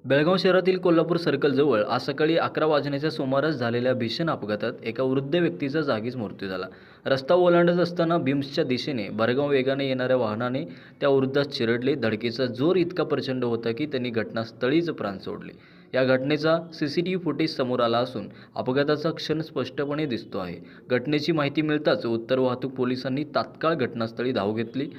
बेळगाव शहरातील कोल्हापूर सर्कलजवळ आज सकाळी 11 वाजण्याच्या सुमारास झालेल्या भीषण अपघातात एका वृद्ध व्यक्तीचा जागीच मृत्यू झाला. रस्ता ओलांडत असताना बिम्सच्या दिशेने भरधाव वेगाने येणाऱ्या वाहनाने त्या वृद्धास चिरडले. धडकेचा जोर इतका प्रचंड होता की त्यांनी घटनास्थळीच प्राण सोडले. या घटनेचा सीसीटीव्ही फुटेज समोर आला असून अपघाताचा क्षण स्पष्टपणे दिसतो आहे. घटनेची माहिती मिळताच उत्तर वाहतूक पोलिसांनी तात्काळ घटनास्थळी धाव घेतली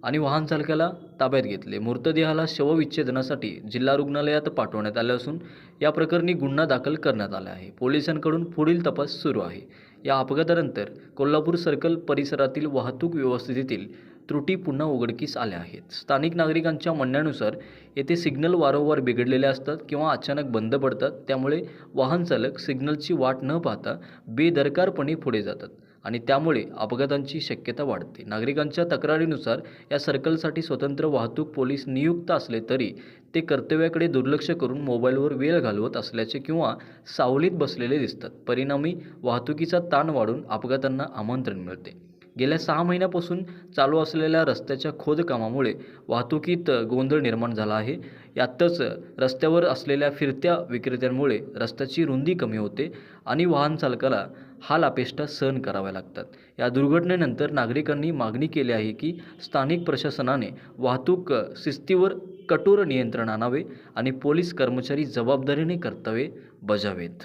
आणि वाहन चालकाला ताब्यात घेतले. मृतदेहाला शवविच्छेदनासाठी जिल्हा रुग्णालयात पाठवण्यात आले असून या प्रकरणी गुन्हा दाखल करण्यात आला आहे. पोलिसांकडून पुढील तपास सुरू आहे. या अपघातानंतर कोल्हापूर सर्कल परिसरातील वाहतूक व्यवस्थेतील त्रुटी पुन्हा उघडकीस आल्या आहेत. स्थानिक नागरिकांच्या म्हणण्यानुसार येथे सिग्नल वारंवार बिघडलेले असतात किंवा अचानक बंद पडतात. त्यामुळे वाहन चालक सिग्नलची वाट न पाहता बेदरकारपणे पुढे जातात आणि त्यामुळे अपघातांची शक्यता वाढते. नागरिकांच्या तक्रारीनुसार या सर्कलसाठी स्वतंत्र वाहतूक पोलीस नियुक्त असले तरी ते कर्तव्याकडे दुर्लक्ष करून मोबाईलवर वेळ घालवत असल्याचे किंवा सावलीत बसलेले दिसतात. परिणामी वाहतुकीचा ताण वाढून अपघातांना आमंत्रण मिळते. गेल्या 6 महिन्यापासून चालू असलेल्या रस्त्याच्या खोदकामामुळे वाहतुकीत गोंधळ निर्माण झाला आहे. यातच रस्त्यावर असलेल्या फिरत्या विक्रेत्यांमुळे रस्त्याची रुंदी कमी होते आणि वाहन चालकाला हाल अपेष्टा सहन कराव्या लागतात. या दुर्घटनेनंतर नागरिकांनी मागणी केली आहे की स्थानिक प्रशासनाने वाहतूक शिस्तीवर कठोर नियंत्रण आणावे आणि पोलीस कर्मचारी जबाबदारीने कर्तव्ये बजावेत.